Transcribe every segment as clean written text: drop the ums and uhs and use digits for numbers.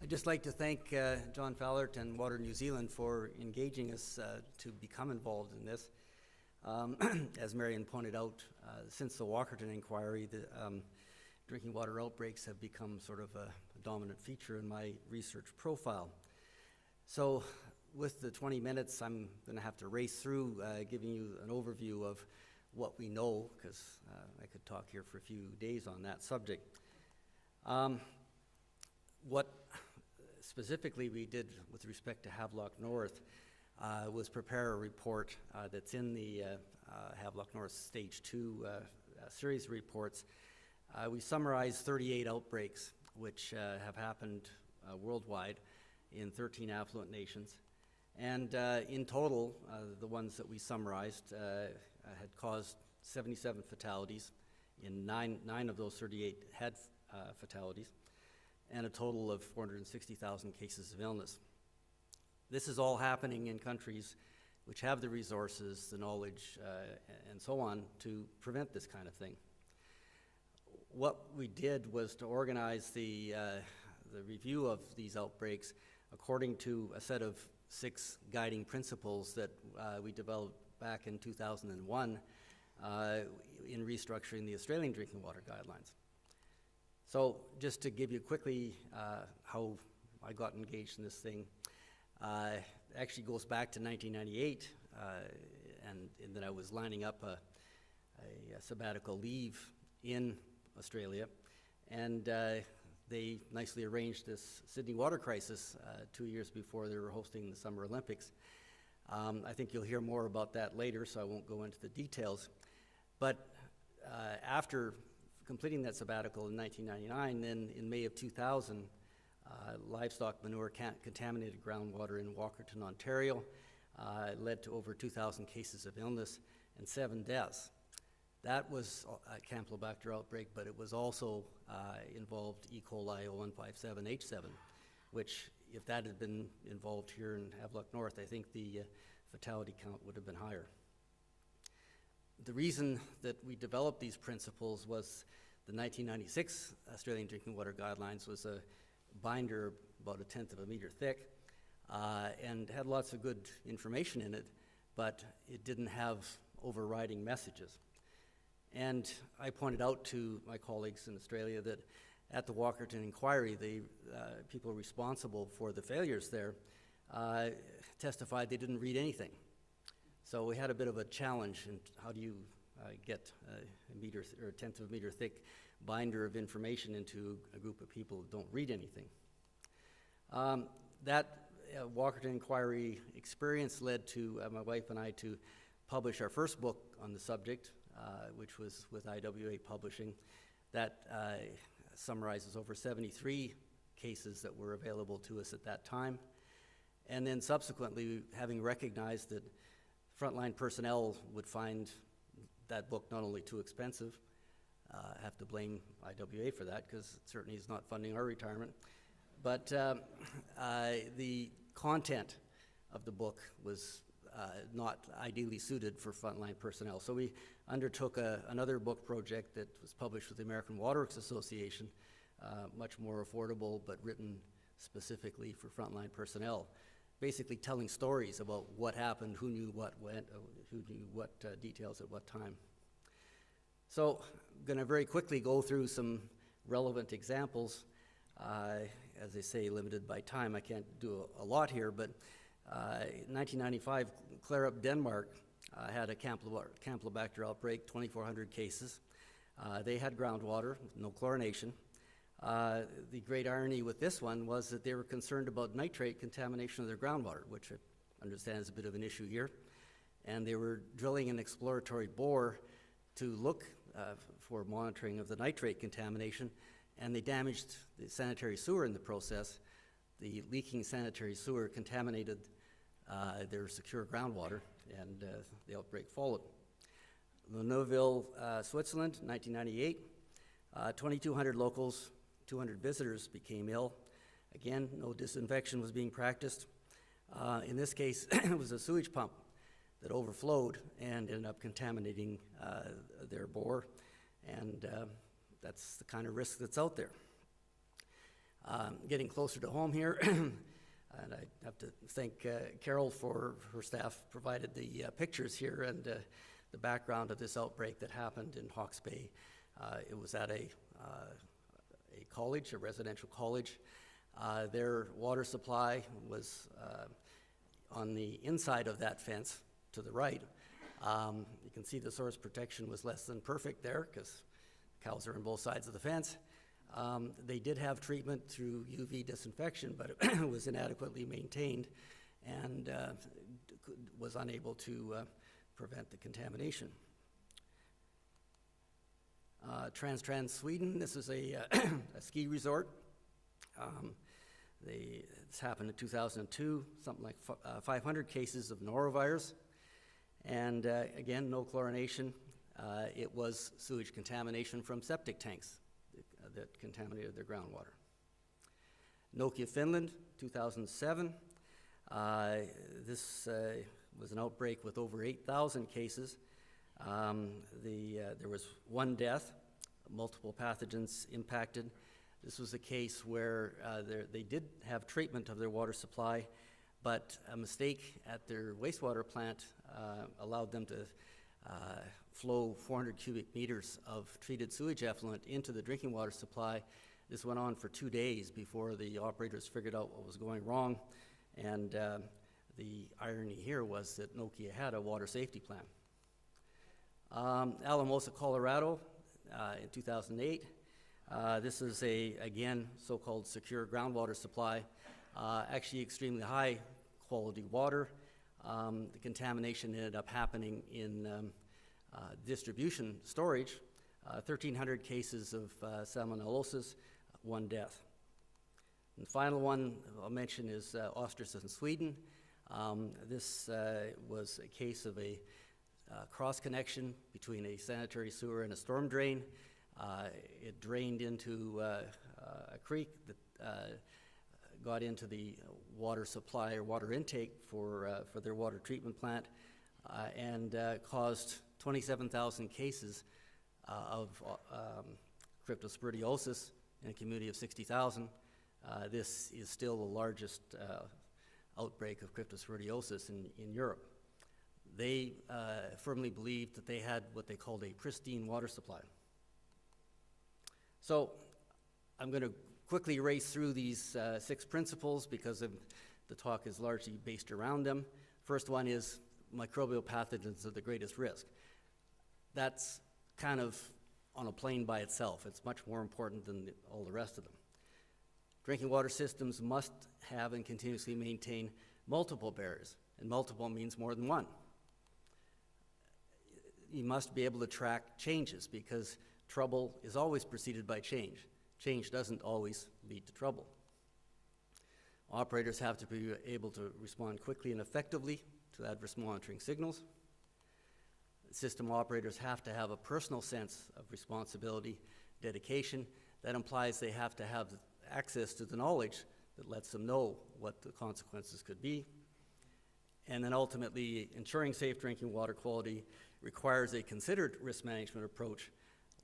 I'd just like to thank John Fallert and Water New Zealand for engaging us to become involved in this. As Marion pointed out, since the Walkerton inquiry, the drinking water outbreaks have become sort of a dominant feature in my research profile. So with the 20 minutes, I'm going to have to race through giving you an overview of what we know, because I could talk here for a few days on that subject. What specifically we did with respect to Havelock North was prepare a report that's in the Havelock North Stage 2 series of reports. We summarized 38 outbreaks which have happened worldwide in 13 affluent nations. And in total, the ones that we summarized had caused 77 fatalities. In nine of those 38 had fatalities, and a total of 460,000 cases of illness. This is all happening in countries which have the resources, the knowledge, and so on to prevent this kind of thing. What we did was to organize the review of these outbreaks according to a set of 6 guiding principles that we developed back in 2001 in restructuring the Australian Drinking Water Guidelines. So just to give you quickly how I got engaged in this thing, actually goes back to 1998, and then I was lining up a sabbatical leave in Australia, and they nicely arranged this Sydney water crisis 2 years before they were hosting the Summer Olympics. I think you'll hear more about that later, so I won't go into the details. But after completing that sabbatical in 1999, then in May of 2000, livestock manure contaminated groundwater in Walkerton, Ontario, led to over 2,000 cases of illness and 7 deaths. That was a Campylobacter outbreak, but it was also involved E. coli 0157H7, which, if that had been involved here in Havelock North, I think the fatality count would have been higher. The reason that we developed these principles was the 1996 Australian Drinking Water Guidelines was a binder about 1/10 of a meter thick and had lots of good information in it, but it didn't have overriding messages. And I pointed out to my colleagues in Australia that at the Walkerton inquiry, the people responsible for the failures there testified they didn't read anything. So we had a bit of a challenge in how do you get a meter or 1/10 of a meter thick binder of information into a group of people who don't read anything. That Walkerton inquiry experience led to my wife and I to publish our first book on the subject, which was with IWA Publishing. That summarizes over 73 cases that were available to us at that time. And then subsequently, having recognized that frontline personnel would find that book not only too expensive, have to blame IWA for that, because it certainly is not funding our retirement, but the content of the book was not ideally suited for frontline personnel. So we undertook another book project that was published with the American Waterworks Association, much more affordable, but written specifically for frontline personnel, basically telling stories about what happened, who knew what went, who knew what details at what time. So I'm going to very quickly go through some relevant examples. As I say, limited by time, I can't do a lot here, but in 1995, Klarup, Denmark had a Campylobacter outbreak, 2,400 cases. They had groundwater, no chlorination. The great irony with this one was that they were concerned about nitrate contamination of their groundwater, which I understand is a bit of an issue here. And they were drilling an exploratory bore to look for monitoring of the nitrate contamination, and they damaged the sanitary sewer in the process. The leaking sanitary sewer contaminated their secure groundwater, and the outbreak followed. Neuville, Switzerland, 1998, 2,200 locals, 200 visitors became ill. Again, no disinfection was being practiced. In this case, it was a sewage pump that overflowed and ended up contaminating their bore, and that's the kind of risk that's out there. Getting closer to home here, and I have to thank Carol for her staff provided the pictures here and the background of this outbreak that happened in Hawke's Bay. It was at a college, a residential college. Their water supply was on the inside of that fence to the right. You can see the source protection was less than perfect there because cows are on both sides of the fence. They did have treatment through UV disinfection, but it was inadequately maintained and was unable to prevent the contamination. Trans Sweden, this is a ski resort. This happened in 2002, something like 500 cases of norovirus. And again, no chlorination. It was sewage contamination from septic tanks that contaminated their groundwater. Nokia, Finland, 2007. This was an outbreak with over 8,000 cases. There was one death, multiple pathogens impacted. This was a case where they did have treatment of their water supply, but a mistake at their wastewater plant allowed them to flow 400 cubic meters of treated sewage effluent into the drinking water supply. This went on for 2 days before the operators figured out what was going wrong. And the irony here was that Nokia had a water safety plan. Alamosa, Colorado, in 2008. This is again, so-called secure groundwater supply. Actually extremely high quality water. The contamination ended up happening in distribution storage. 1,300 cases of salmonellosis, one death. And the final one I'll mention is Östersund, Sweden. This was a case of a cross-connection between a sanitary sewer and a storm drain. It drained into a creek that got into the water supply or water intake for their water treatment plant and caused 27,000 cases of cryptosporidiosis in a community of 60,000. This is still the largest outbreak of cryptosporidiosis in Europe. They firmly believed that they had what they called a pristine water supply. So I'm going to quickly race through these 6 principles because the talk is largely based around them. First one is microbial pathogens are the greatest risk. That's kind of on a plane by itself. It's much more important than all the rest of them. Drinking water systems must have and continuously maintain multiple barriers, and multiple means more than one. You must be able to track changes because trouble is always preceded by change. Change doesn't always lead to trouble. Operators have to be able to respond quickly and effectively to adverse monitoring signals. System operators have to have a personal sense of responsibility, dedication. That implies they have to have access to the knowledge that lets them know what the consequences could be. And then ultimately, ensuring safe drinking water quality requires a considered risk management approach.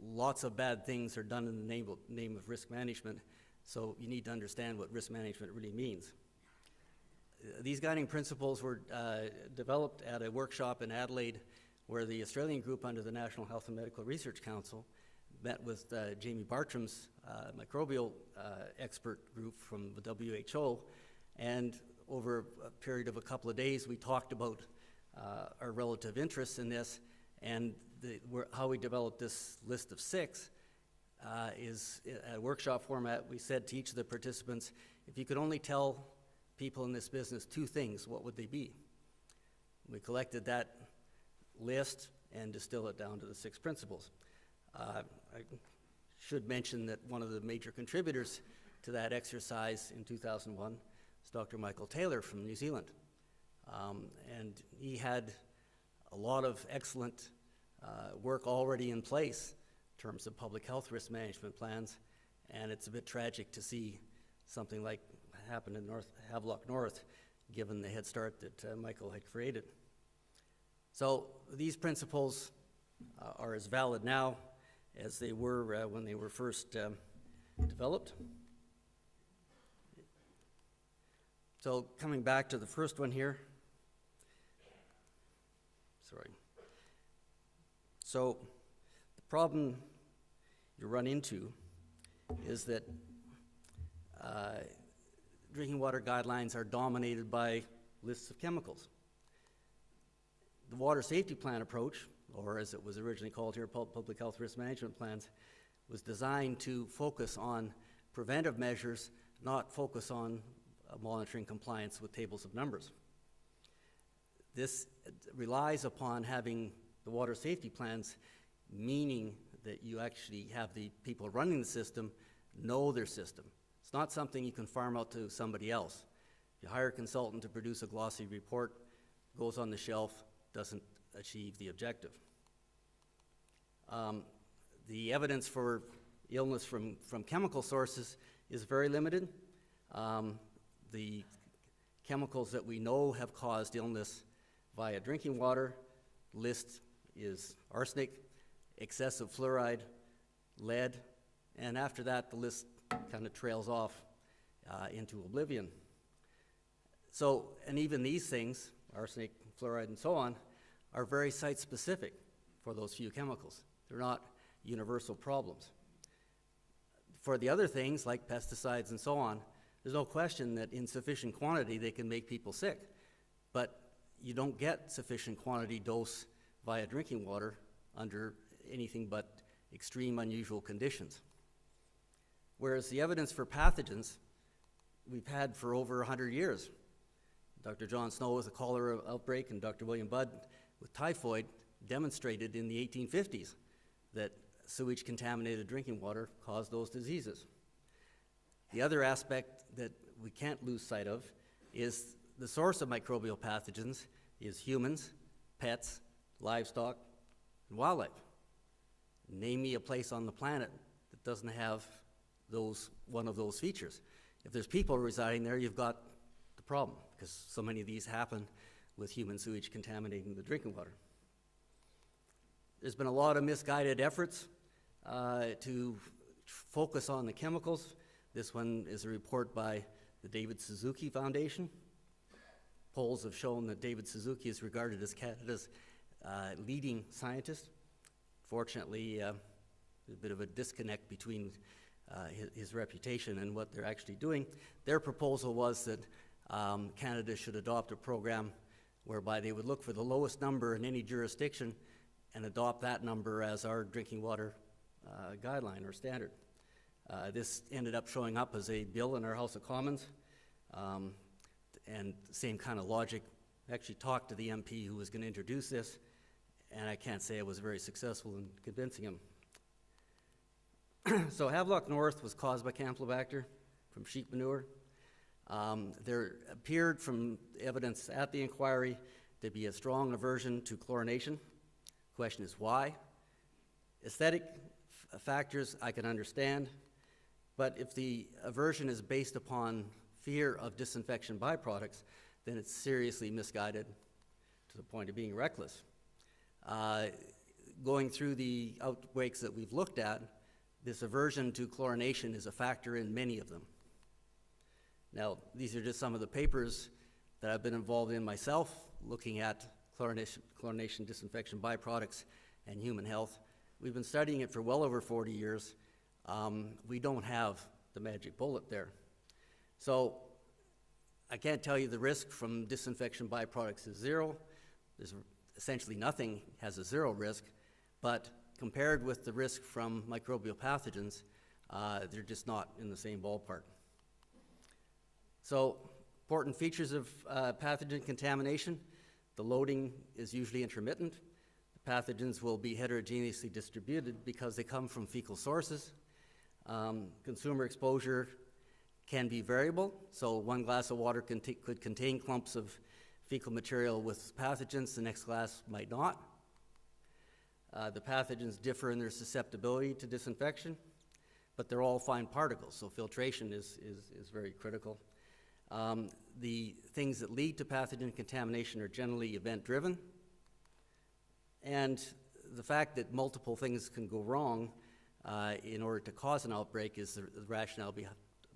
Lots of bad things are done in the name of risk management, so you need to understand what risk management really means. These guiding principles were developed at a workshop in Adelaide where the Australian group under the National Health and Medical Research Council met with Jamie Bartram's microbial expert group from the WHO, and over a period of a couple of days we talked about our relative interests in this, and how we developed this list of 6 is a workshop format. We said to each of the participants, if you could only tell people in this business 2 things, what would they be? We collected that list and distilled it down to the 6 principles. I should mention that one of the major contributors to that exercise in 2001 is Dr. Michael Taylor from New Zealand. And he had a lot of excellent work already in place in terms of public health risk management plans, and it's a bit tragic to see something like happened in Havelock North, given the head start that Michael had created. So these principles are as valid now as they were when they were first developed. So coming back to the first one here. Sorry. So the problem you run into is that drinking water guidelines are dominated by lists of chemicals. The water safety plan approach, or as it was originally called here, public health risk management plans, was designed to focus on preventive measures, not focus on monitoring compliance with tables of numbers. This relies upon having the water safety plans, meaning that you actually have the people running the system know their system. It's not something you can farm out to somebody else. You hire a consultant to produce a glossy report, goes on the shelf, doesn't achieve the objective. The evidence for illness from chemical sources is very limited. The chemicals that we know have caused illness via drinking water list is arsenic, excessive fluoride, lead, and after that the list kind of trails off into oblivion. So, and even these things, arsenic, fluoride, and so on, are very site-specific for those few chemicals. They're not universal problems. For the other things, like pesticides and so on, there's no question that in sufficient quantity they can make people sick, but you don't get sufficient quantity dose via drinking water under anything but extreme unusual conditions. Whereas the evidence for pathogens we've had for over 100 years. Dr. John Snow with the cholera outbreak and Dr. William Budd with typhoid demonstrated in the 1850s that sewage contaminated drinking water caused those diseases. The other aspect that we can't lose sight of is the source of microbial pathogens is humans, pets, livestock, and wildlife. Name me a place on the planet that doesn't have one of those features. If there's people residing there, you've got the problem, because so many of these happen with human sewage contaminating the drinking water. There's been a lot of misguided efforts to focus on the chemicals. This one is a report by the David Suzuki Foundation. Polls have shown that David Suzuki is regarded as Canada's leading scientist. Fortunately, there's a bit of a disconnect between his reputation and what they're actually doing. Their proposal was that Canada should adopt a program whereby they would look for the lowest number in any jurisdiction and adopt that number as our drinking water guideline or standard. This ended up showing up as a bill in our House of Commons, and same kind of logic. I actually talked to the MP who was going to introduce this, and I can't say I was very successful in convincing him. So Havelock North was caused by Campylobacter from sheep manure. There appeared from evidence at the inquiry to be a strong aversion to chlorination. Question is why? Aesthetic factors I can understand, but if the aversion is based upon fear of disinfection byproducts, then it's seriously misguided to the point of being reckless. Going through the outbreaks that we've looked at, this aversion to chlorination is a factor in many of them. Now, these are just some of the papers that I've been involved in myself, looking at chlorination disinfection byproducts and human health. We've been studying it for well over 40 years. We don't have the magic bullet there. So I can't tell you the risk from disinfection byproducts is zero. There's essentially nothing has a zero risk, but compared with the risk from microbial pathogens, they're just not in the same ballpark. So, important features of pathogen contamination. The loading is usually intermittent. The pathogens will be heterogeneously distributed because they come from fecal sources. Consumer exposure can be variable, so one glass of water could contain clumps of fecal material with pathogens, the next glass might not. The pathogens differ in their susceptibility to disinfection, but they're all fine particles, so filtration is very critical. The things that lead to pathogen contamination are generally event-driven, and the fact that multiple things can go wrong in order to cause an outbreak is the rationale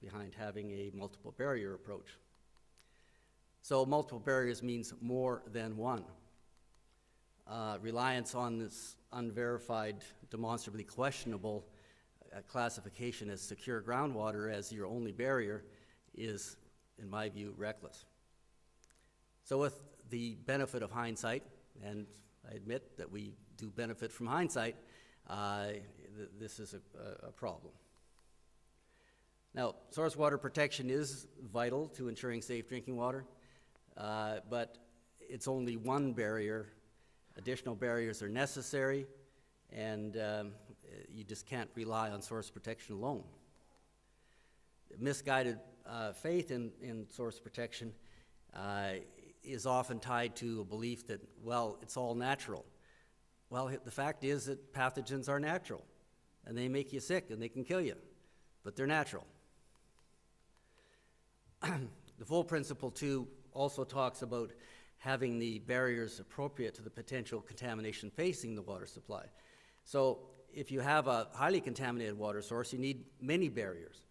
behind having a multiple barrier approach. So multiple barriers means more than one. Reliance on this unverified, demonstrably questionable classification as secure groundwater as your only barrier is, in my view, reckless. So with the benefit of hindsight, and I admit that we do benefit from hindsight, this is a problem. Now, source water protection is vital to ensuring safe drinking water, but it's only one barrier. Additional barriers are necessary, and you just can't rely on source protection alone. Misguided faith in source protection is often tied to a belief that, well, it's all natural. Well, the fact is that pathogens are natural, and they make you sick, and they can kill you, but they're natural. The full principle, too, also talks about having the barriers appropriate to the potential contamination facing the water supply. So if you have a highly contaminated water source, you need many barriers.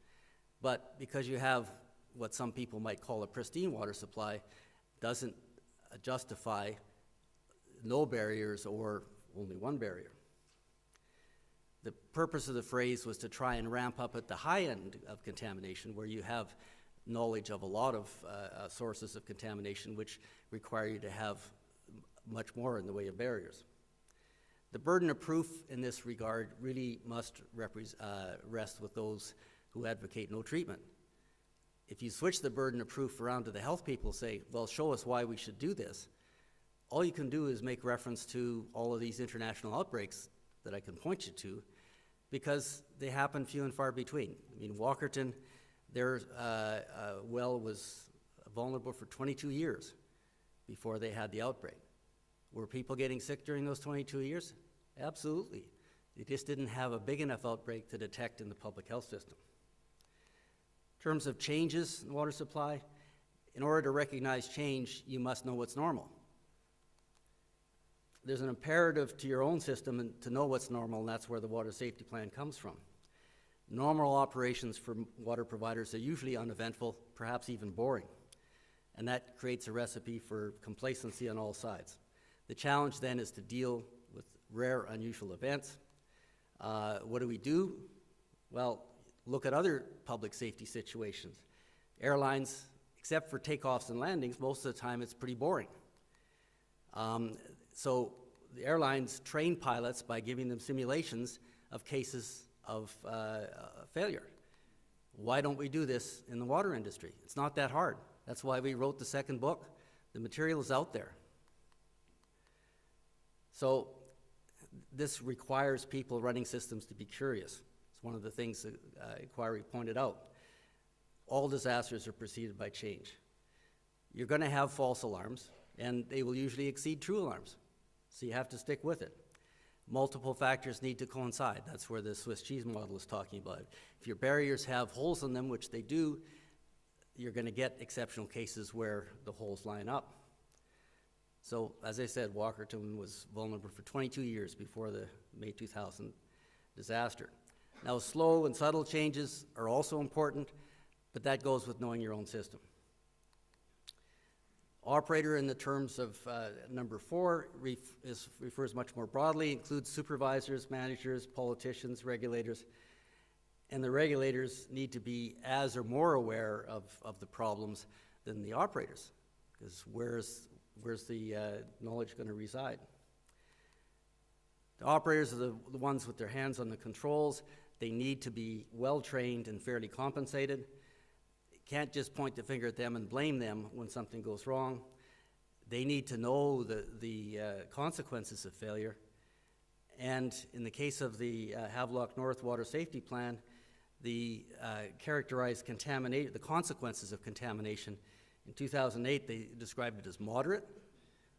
But because you have what some people might call a pristine water supply, doesn't justify no barriers or only one barrier. The purpose of the phrase was to try and ramp up at the high end of contamination, where you have knowledge of a lot of sources of contamination which require you to have much more in the way of barriers. The burden of proof in this regard really must rest with those who advocate no treatment. If you switch the burden of proof around to the health people, say, well, show us why we should do this, all you can do is make reference to all of these international outbreaks that I can point you to, because they happen few and far between. I mean, Walkerton, their well was vulnerable for 22 years before they had the outbreak. Were people getting sick during those 22 years? Absolutely. They just didn't have a big enough outbreak to detect in the public health system. In terms of changes in water supply, in order to recognize change, you must know what's normal. There's an imperative to your own system and to know what's normal, and that's where the water safety plan comes from. Normal operations for water providers are usually uneventful, perhaps even boring, and that creates a recipe for complacency on all sides. The challenge then is to deal with rare, unusual events. What do? Well, look at other public safety situations. Airlines, except for takeoffs and landings, most of the time it's pretty boring. So the airlines train pilots by giving them simulations of cases of failure. Why don't we do this in the water industry? It's not that hard. That's why we wrote the second book. The material is out there. So this requires people running systems to be curious. It's one of the things the inquiry pointed out. All disasters are preceded by change. You're going to have false alarms, and they will usually exceed true alarms. So you have to stick with it. Multiple factors need to coincide. That's where the Swiss cheese model is talking about. If your barriers have holes in them, which they do, you're going to get exceptional cases where the holes line up. So, as I said, Walkerton was vulnerable for 22 years before the May 2000 disaster. Now, slow and subtle changes are also important, but that goes with knowing your own system. Operator, in the terms of number 4, refers much more broadly, includes supervisors, managers, politicians, regulators, and the regulators need to be as or more aware of the problems than the operators, because where's the knowledge going to reside? The operators are the ones with their hands on the controls. They need to be well-trained and fairly compensated. Can't just point the finger at them and blame them when something goes wrong. They need to know the consequences of failure. And in the case of the Havelock North Water Safety Plan, the characterized the consequences of contamination. In 2008, they described it as moderate.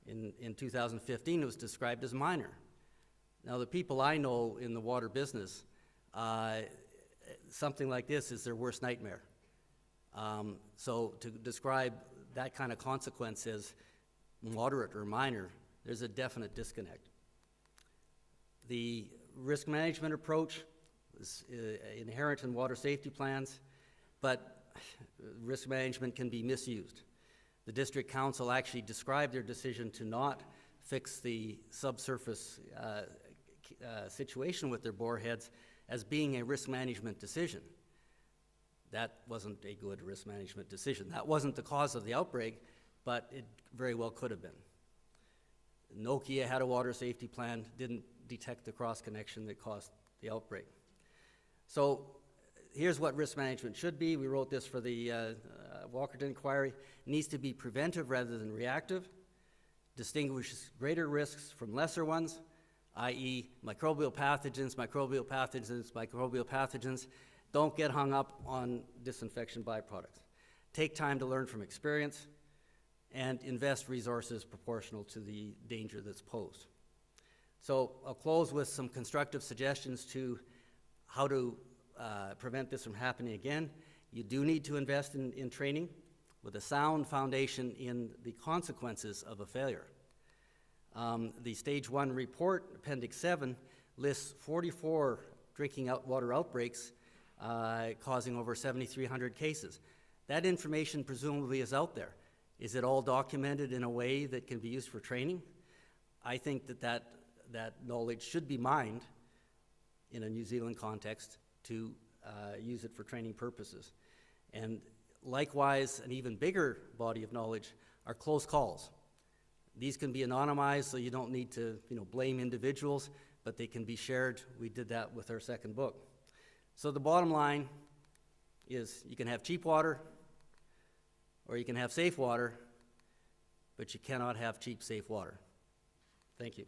In 2015, it was described as minor. Now, the people I know in the water business, something like this is their worst nightmare. So to describe that kind of consequence as moderate or minor, there's a definite disconnect. The risk management approach is inherent in water safety plans, but risk management can be misused. The district council actually described their decision to not fix the subsurface situation with their bore heads as being a risk management decision. That wasn't a good risk management decision. That wasn't the cause of the outbreak, but it very well could have been. Nokia had a water safety plan, didn't detect the cross connection that caused the outbreak. So here's what risk management should be. We wrote this for the Walkerton inquiry. It needs to be preventive rather than reactive, distinguishes greater risks from lesser ones, i.e. microbial pathogens, microbial pathogens, microbial pathogens. Don't get hung up on disinfection byproducts. Take time to learn from experience and invest resources proportional to the danger that's posed. So I'll close with some constructive suggestions to how to prevent this from happening again. You do need to invest in training with a sound foundation in the consequences of a failure. The Stage 1 report, Appendix 7, lists 44 drinking water outbreaks causing over 7,300 cases. That information presumably is out there. Is it all documented in a way that can be used for training? I think that knowledge should be mined in a New Zealand context to use it for training purposes. And likewise, an even bigger body of knowledge are close calls. These can be anonymized, so you don't need to blame individuals, but they can be shared. We did that with our second book. So the bottom line is you can have cheap water or you can have safe water, but you cannot have cheap, safe water. Thank you.